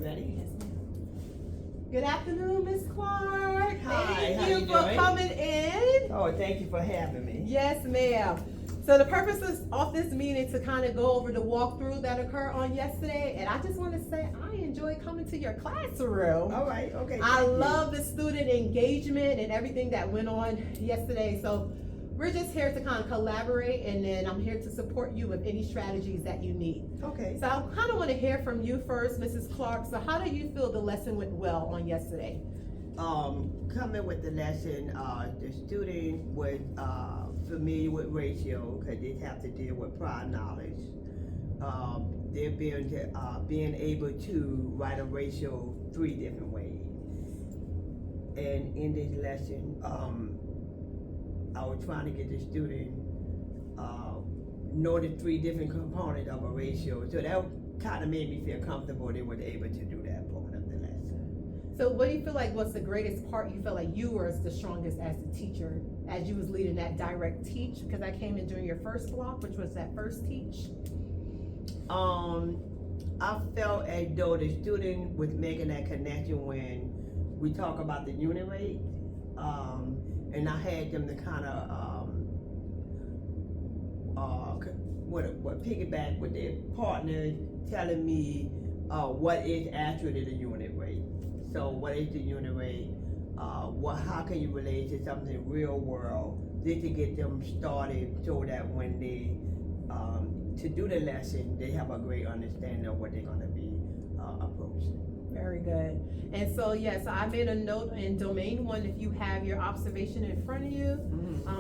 ready? Yes, ma'am. Good afternoon, Miss Clark. Hi, how Thank you you for doing? coming in. Oh, thank you for having me. Yes, ma'am. So the purpose of this meeting to kind of go over the walkthrough that occurred on yesterday, and I just want to say I enjoyed coming to your classroom. All right, okay. I thank you. love the student engagement and everything that went on yesterday. So we're just here to kind of collaborate, and then I'm here to support you with any strategies that you need. Okay. So I kind of want to hear from you first, Mrs. Clark. So how do you feel the lesson went well on yesterday? Coming with the lesson, the student was familiar with ratio because they have to deal with prior knowledge. They're being able to write a ratio 3 different ways. And in this lesson, I was trying to get the student know the 3 different components of a ratio. So that kind of made me feel comfortable they were able to do that part of the lesson. So what do you feel like was the greatest part you felt like you were the strongest as a teacher as you was leading that direct teach? Because I came in during your first block, which was that first teach. I felt as though the student was making that connection when we talk about the unit rate, and I had them to kind of what piggyback with their partners telling me what is actually the unit rate. So what is the unit rate? How can you relate to something real world? Just to get them started so that when they to do the lesson, they have a great understanding of what they're going to be approaching. Very good. And so, yes, I made a note in domain 1, if you have your observation in front of you,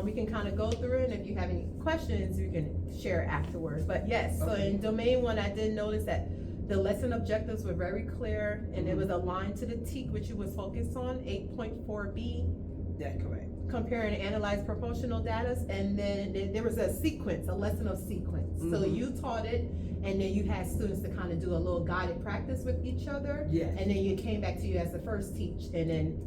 we can kind of go through it. And if you have any questions, you can share afterwards. But yes, so in domain 1, I did notice that the lesson objectives were very clear, and it was aligned to the TEAC, which you was focused on, 8.4B. That's correct. Compare and analyze proportional data, and then there was a sequence, a lesson of sequence. So you taught it, and then you had students to kind of do a little guided practice with each other. Yes. And then you came back to you as the first teach, and then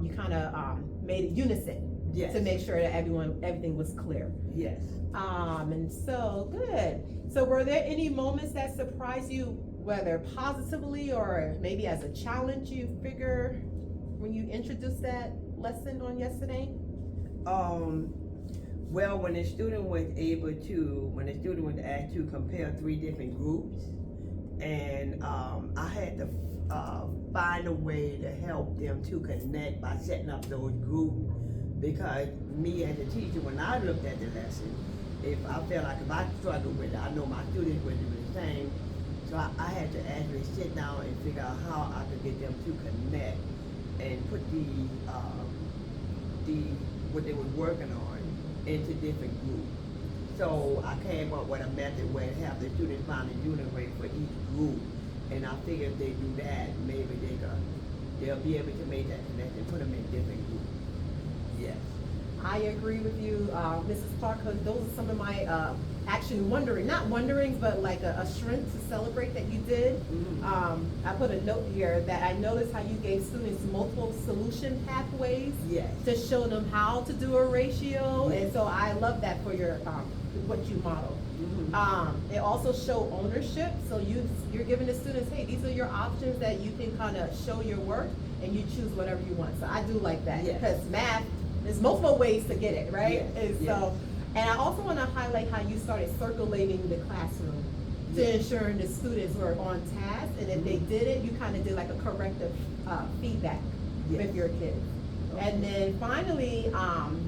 you kind of made it unison. Yes. To make sure that everything was clear. Yes. And so good. So were there any moments that surprised you, whether positively or maybe as a challenge you figure when you introduced that lesson on yesterday? Well, when the student was asked to compare 3 different groups, and I had to find a way to help them to connect by setting up those groups, because me as a teacher, when I looked at the lesson, if I struggled with it, I know my students would do the same. So I had to actually sit down and figure out how I could get them to connect and put what they were working on into different groups. So I came up with a method where I have the students find a unit rate for each group, and I figured if they do that, maybe they'll be able to make that connection, put them in different groups. Yes. I agree with you, Mrs. Clark, because those are some of my not wonderings, but like a strength to celebrate that you did. I put a note here that I noticed how you gave students multiple solution pathways to show them how to do a ratio, and so I love that for your what you modeled. It also showed ownership, so you're giving the students, hey, these are your options that you can kind of show your work, and you choose whatever you want. So I do like that because math, there's multiple ways to get it, right? So, and I also want to highlight how you started circulating the classroom to ensuring the students were on task, and if they did it, you kind of did like a corrective feedback with your kids. And then finally,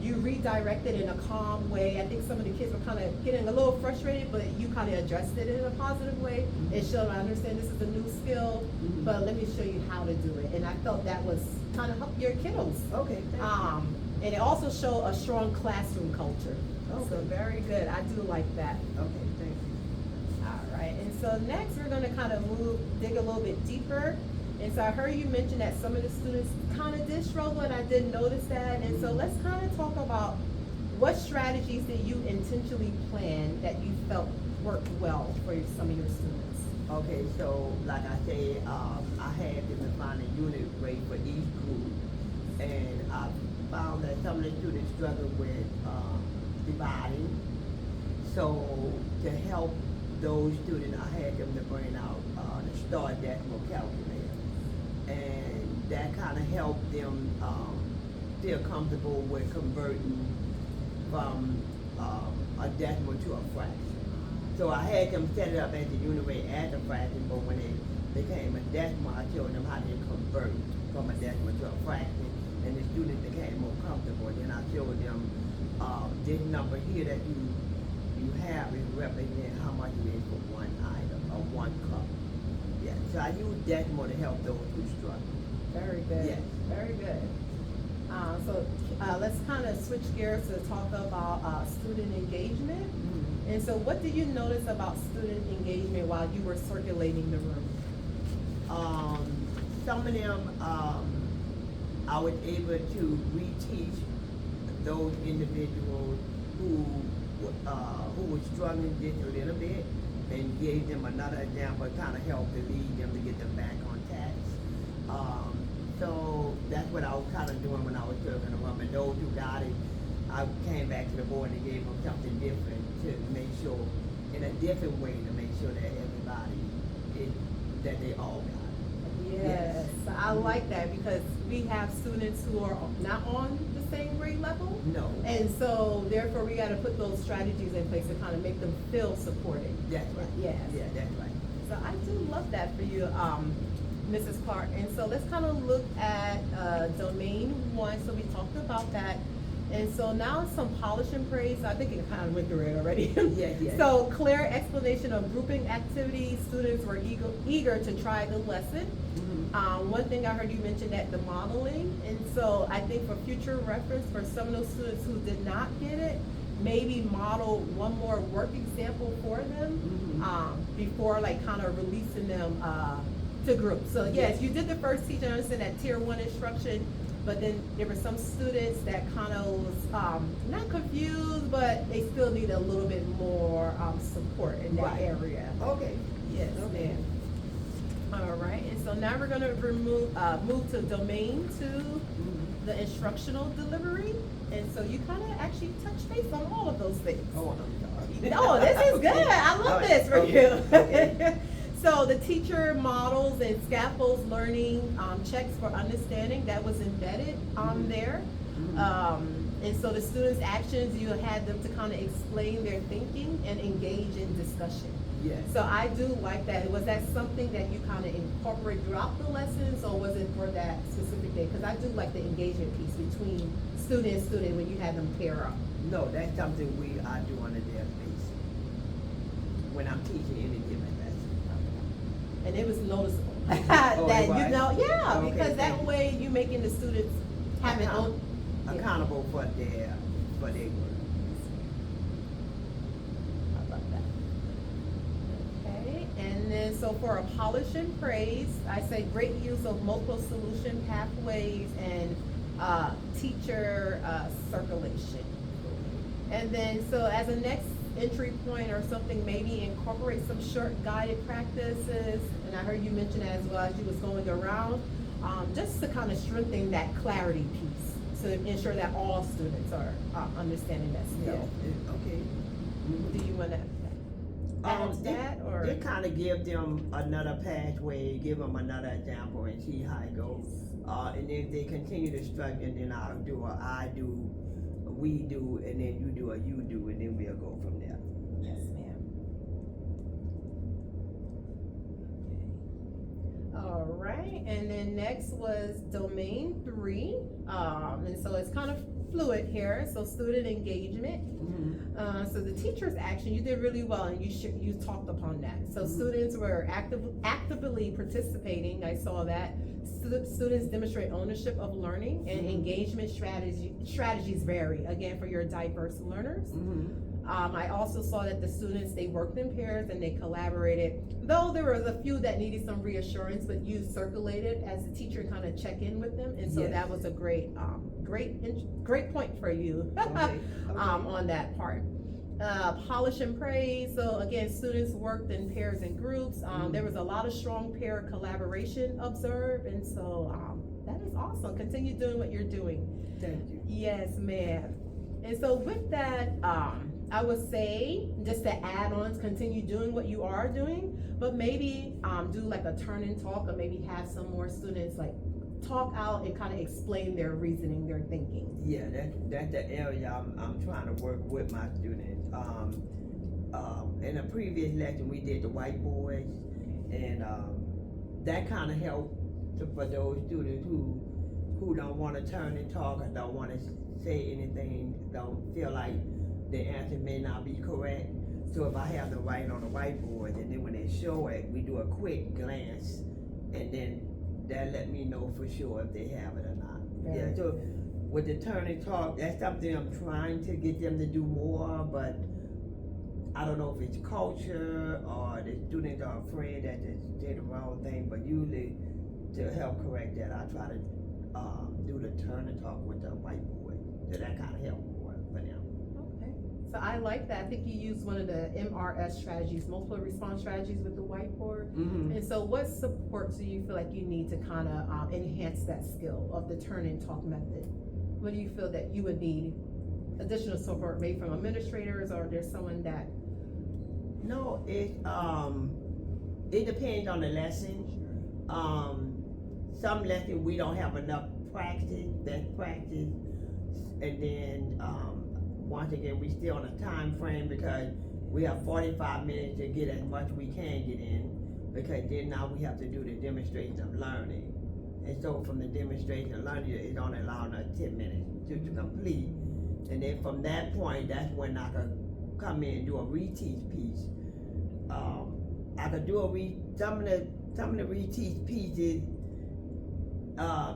you redirected in a calm way. I think some of the kids were kind of getting a little frustrated, but you kind of addressed it in a positive way. It showed, I understand this is a new skill, but let me show you how to do it. And I felt that was kind of help your kiddos. Okay. And it also showed a strong classroom culture. So very good. I do like that. Okay, thank you. All right. And so next we're going to kind of dig a little bit deeper. And so I heard you mention that some of the students kind of did struggle, and I did notice that. And so let's kind of talk about what strategies did you intentionally plan that you felt worked well for some of your students? Okay, so like I said, I had them to find a unit rate for each group, and I found that some of the students struggled with dividing. So to help those students, I had them to bring out the star decimal calculator. and that kind of helped them feel comfortable with converting from a decimal to a fraction. So I had them set it up as a unit rate as a fraction, but when it became a decimal, I showed them how to convert from a decimal to a fraction, and the students became more comfortable. Then I showed them this number here that you have is represent how much it is for one item or one cup. Yeah, so I use decimal to help those who struggle. Very good. Yes. Very good. So let's kind of switch gears to talk about student engagement. And so what did you notice about student engagement while you were circulating the room? Some of them, I was able to reteach those individuals who were struggling just a little bit, and gave them another example, kind of helped to lead them to get them back on task. So that's what I was kind of doing when I was serving the room. And those who got it, I came back to the board and gave them something different to make sure, in a different way, to make sure that everybody, that they all got it. Yes, I like that because we have students who are not on the same grade level. No. And so therefore we got to put those strategies in place to kind of make them feel supported. That's right. Yes. Yeah, that's right. So I do love that for you, Mrs. Clark. And so let's kind of look at domain 1. So we talked about that. And so now it's some polish and praise. I think it kind of went through it already. Yeah. So clear explanation of grouping activities. Students were eager to try the lesson. One thing I heard you mention that the modeling. And so I think for future reference for some of those students who did not get it, maybe model one more work example for them before like kind of releasing them to groups. So yes, you did the first teach. I understand that tier 1 instruction, but then there were some students that kind of was not confused, but they still need a little bit more support in that area. Okay. Yes, Okay. ma'am. All right, and so now we're gonna move to domain 2, the instructional delivery. And so you kind of actually touch base on all of those things. Oh, I'm sorry. No, this is good. I love this for you. Okay. So the teacher models and scaffolds learning checks for understanding, that was embedded there. And so the students' actions, you had them to kind of explain their thinking and engage in discussion. Yes. So I do like that. Was that something that you kind of incorporate throughout the lessons, or was it for that specific day? Because I do like the engagement piece between student and student when you had them pair up. No, that's something I do on a daily basis when I'm teaching any given lesson. And it was noticeable Oh, that it was? you know, yeah, Okay, because that thank you. way you making the students have an own. Accountable for their work. How about that? Okay, and then so for a polish and praise, I say great use of multiple solution pathways and teacher circulation. And then so as a next entry point or something, maybe incorporate some short guided practices. And I heard you mention as well as you was going around, just to kind of strengthen that clarity piece. To ensure that all students are understanding that skill. Okay. Do you want to add that, or? Just kind of give them another pathway, give them another example, and see how it goes. And if they continue to struggle, then I'll do a I do, a we do, and then you do a you do, and then we'll go from there. Yes, ma'am. All right, and then next was domain 3, and so it's kind of fluid here. So student engagement. So the teacher's action, you did really well, and you talked upon that. So students were actively participating. I saw that. Students demonstrate ownership of learning, and engagement strategies vary again for your diverse learners. I also saw that the students, they worked in pairs and they collaborated, though there was a few that needed some reassurance, but you circulated as the teacher kind of check in with them. And so that was a great point for you on that part. Polish and praise. So again, students worked in pairs and groups. There was a lot of strong pair collaboration observed. And so that is awesome. Continue doing what you're doing. Thank you. Yes, ma'am. And so with that, I would say, just to add on, continue doing what you are doing, but maybe do like a turn and talk, or maybe have some more students like talk out and kind of explain their reasoning, their thinking. Yeah, that's the area I'm trying to work with my students. In a previous lesson, we did the whiteboards, and that kind of helped for those students who don't want to turn and talk, or don't want to say anything, don't feel like the answer may not be correct. So if I have them write on the whiteboard, and then when they show it, we do a quick glance, and then that let me know for sure if they have it or not. Very Yeah, so with the turn and talk, that's something I'm trying to get them to do more, but I don't know if it's culture or the students are afraid that they did the wrong thing, but usually to help correct that, I try to do the turn and talk with the whiteboard. So that kind of helps more for them. Okay. So I like that. I think you used one of the MRS strategies, multiple response strategies with the whiteboard. Mm-hmm. And so what support do you feel like you need to kind of enhance that skill of the turn and talk method? What do you feel that you would need additional support, maybe from administrators, or there's someone that? No, it depends on the lesson. Some lessons we don't have enough best practice, and then once again we still on a time frame because we have 45 minutes to get as much we can get in, because then now we have to do the demonstration of learning, and so from the demonstration of learning it's only allowing us 10 minutes to complete, and then from that point that's when I can come in and do a reteach piece. I could do some of the reteach pieces.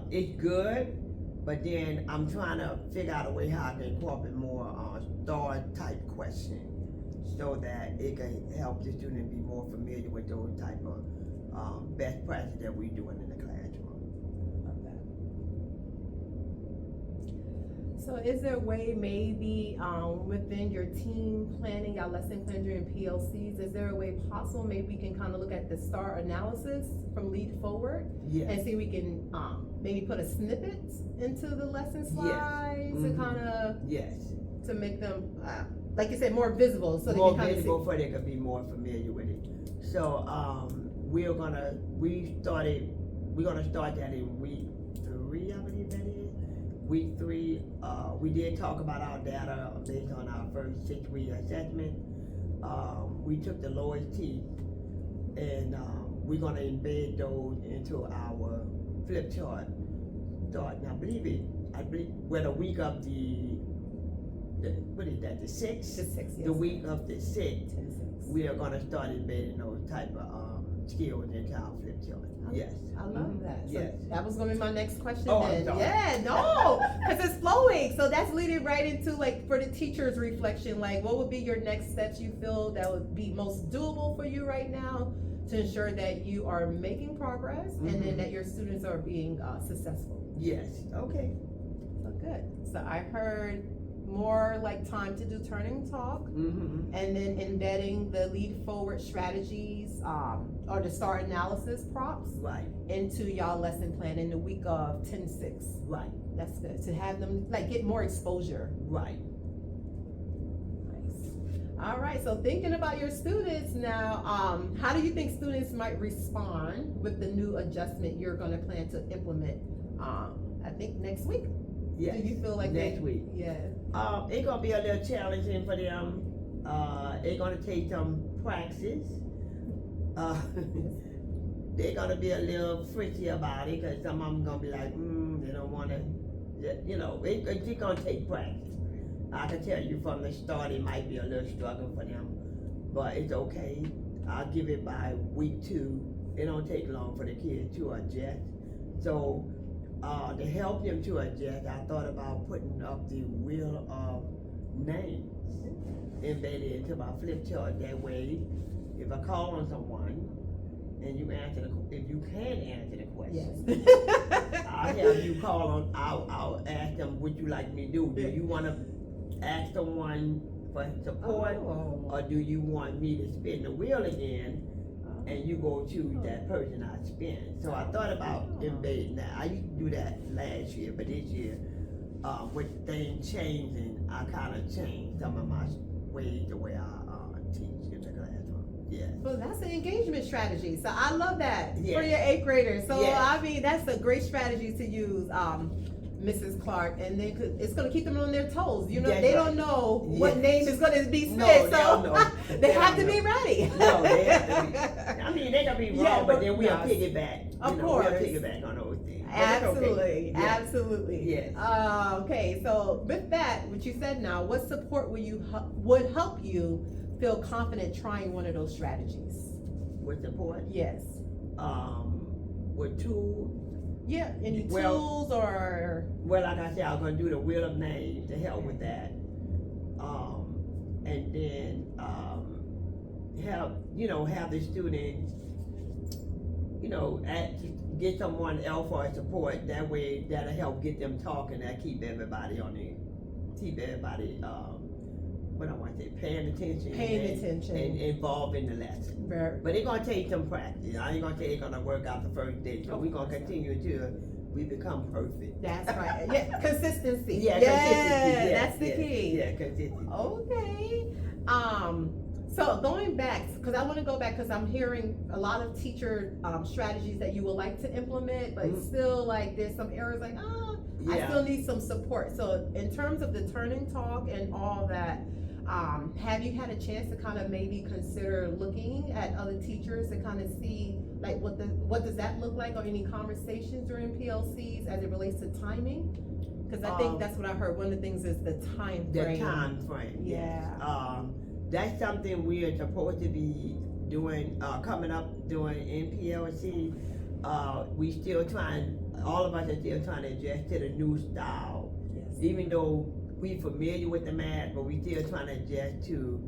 It's good, but then I'm trying to figure out a way how I can incorporate more STAR type questions so that it can help the student be more familiar with those type of best practices that we're doing in the classroom. So is there a way maybe within your team planning, your lesson plan during PLCs, is there a way possible maybe we can kind of look at the STAR analysis from Lead Forward? Yes. And see we can maybe put a snippet into the lesson slides to kind of, yes, to make them, like you said, more visible so they more can kind of see. visible so they could be more familiar with it. So we're gonna start that in week 3, I believe that is. Week 3, we did talk about our data based on our first 6-week assessment. We took the lowest T, and we're gonna embed those into our flip chart. Starting, I believe we're the week of the what is that? The 6th. The 6th, yes. The week of the 6th, 10-6. we are gonna start embedding those type of skills into our flip chart. Yes. I love that. So Yes. that was gonna be my next question Oh, I'm then. sorry. Yeah, no, because it's flowing. So that's leading right into like for the teacher's reflection, like what would be your next steps you feel that would be most doable for you right now to ensure that you are making progress and then that your students are being successful. Yes. Okay. So good. So I heard more like time to do turning talk, Mm-hmm. and then embedding the Lead Forward strategies or the STAR analysis props Right. into y'all lesson plan in the week of 10-6. Right. That's good to have them like get more exposure. Right. Nice. All right, so thinking about your students now, how do you think students might respond with the new adjustment you're going to plan to implement? I think next week. Yes. Do you feel like next week? Yeah. It's gonna be a little challenging for them. It's gonna take some practice. They're gonna be a little frisky about it because some of them gonna be like, they don't want to, it's just gonna take practice. I can tell you from the start it might be a little struggle for them, but it's okay. I'll give it by week 2. It don't take long for the kids to adjust. So to help them to adjust, I thought about putting up the wheel of names embedded into my flip chart. That way, if I call on someone and you answer if you can answer the question, Yes. I'll have you call on. I'll ask them, "Would you like me to do? Do you want to ask someone for support, or do you want me to spin the wheel again?" And you go choose that person I spin. So I thought about embedding that. I used to do that last year, but this year, with things changing, I kind of changed some of my ways the way I teach in the classroom. Yes. Well, that's an engagement strategy. So I love that for Yes. your 8th graders. So Yes. I mean, that's a great strategy to use, Mrs. Clark, and then it's going to keep them on their toes. You know, That's they right. don't know what Yes. name is going to be No, spit, they so don't know. they have to don't be know. ready. No, they have to be. I mean, they can be wrong, Yeah, but then we'll no, piggyback. of We'll course. piggyback on those things. But it's okay. Absolutely, Yes. absolutely. Yes. Okay, so with that, what you said now, what support would help you feel confident trying one of those strategies? With support, Yes. with tools. Yeah. Any Well- tools or? Well, like I said, I'm gonna do the wheel of names to help with that. And then have the students, get someone else for support. That way, that'll help get them talking. That keep everybody what I want to say, paying attention. And involved in the lesson. Very. But it's gonna take some practice. I ain't gonna say it's gonna work out the first day. So we're gonna continue until we become perfect. That's right. Yeah, consistency. Yeah, Yeah, consistency. that's the key. Yeah, consistency. Okay. So going back, because I want to go back, because I'm hearing a lot of teacher strategies that you would like to implement, but Mhm. still like there's some areas like, I Yeah. still need some support. So in terms of the turning talk and all that, have you had a chance to kind of maybe consider looking at other teachers to kind of see like what does that look like, or any conversations during PLCs as it relates to timing? Because I think that's what I heard. One of the things is the time The frame. time frame. Yes. Yeah. That's something we are supposed to be doing, coming up doing in PLC. We still trying, all of us are still trying to adjust to the new style. Yes. Even though we familiar with the math, but we still trying to adjust to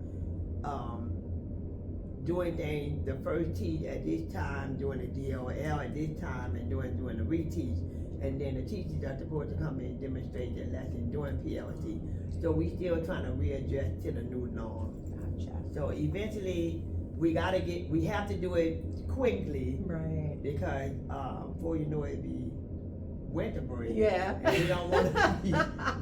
doing things, the first teach at this time, doing the DOL at this time, and doing the reteach. And then the teachers are supposed to come in and demonstrate their lesson during PLC. So we still trying to readjust to the new norm. Gotcha. So eventually, we have to do it quickly, Right. because before you know it, be winter break. Yeah. And we don't want to be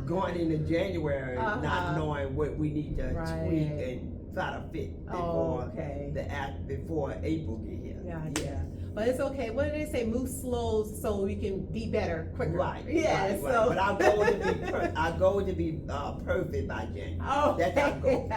going into January Uh-huh. not knowing what we need to Right. tweak and try to fit Oh, before okay. before April get here. Yeah. But it's okay. What do they say? Move slow so we can be better quicker. Right. Yeah. Right, So. right. But our goal to be perfect by January. Oh, That's our goal.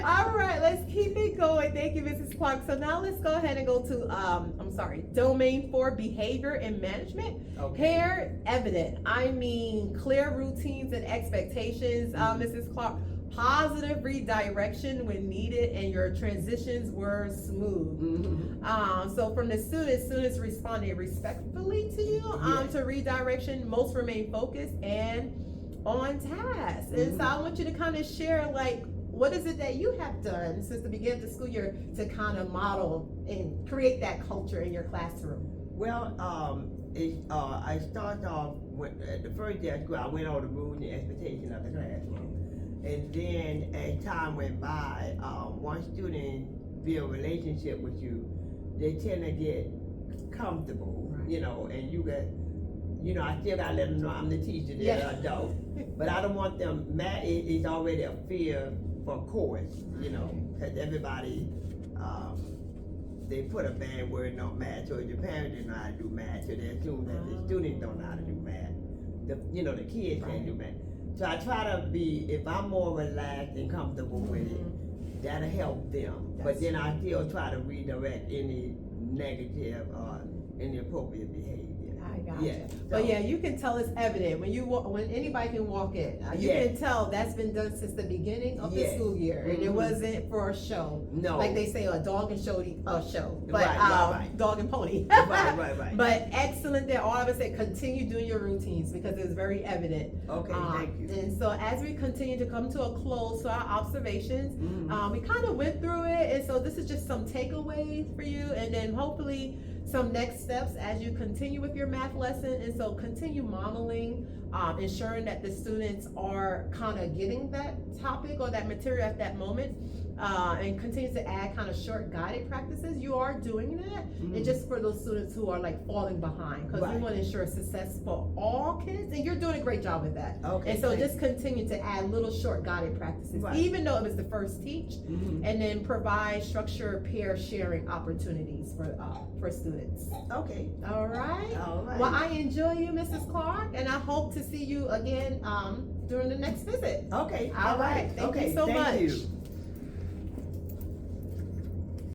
All right, let's keep it going. Thank you, Mrs. Clark. So now let's go ahead and go to domain 4, behavior and management. Okay. Here, evident. I mean, clear routines and expectations, Mrs. Clark. Positive redirection when needed, and your transitions were smooth. Mhm. So from the students responded respectfully to you Yes. to redirection. Most remain focused and on task. And so I want you to kind of share, like, what is it that you have done since the beginning of the school year to kind of model and create that culture in your classroom? Well, I started off the first day of school. I went over the rules and expectations of the classroom, and then as time went by, once students build a relationship with you, they tend to get comfortable, Right. and you get, I still gotta let them know I'm the teacher, they're Yeah. an adult, but I don't want them mad. It's already a fear for course, because everybody, they put a bad word on math, so if your parents didn't know how to do math, so they assume that the students don't know how to do math. The kids can't do math. So I try to be, if I'm more relaxed and comfortable with it, that'll help them. But then I still try to redirect any negative or inappropriate behavior. I got you. Yeah, But so- yeah, you can tell it's evident when anybody can walk in. You Yeah. can tell that's been done since the beginning of the Yeah. school year, and it Mhm. wasn't for a show. No. Like they say, a dog and show, but Right. dog and pony. Right. But excellent that all of us said continue doing your routines because it's very evident. Okay, thank you. And so as we continue to come to a close to our observations, Mhm. we kind of went through it, and so this is just some takeaways for you, and then hopefully some next steps as you continue with your math lesson. And so continue modeling, ensuring that the students are kind of getting that topic or that material at that moment. and continue to add kind of short guided practices, you are doing that. And just for those students who are like falling behind, because we want to ensure success for all kids, and you're doing a great job with that. Okay. And so just continue to add little short guided practices, even though it was the first teach, and then provide structured peer sharing opportunities for students. Okay. All right. All right. Well, I enjoy you, Mrs. Clark, and I hope to see you again during the next visit. Okay. All right. Thank you so much. Thank you.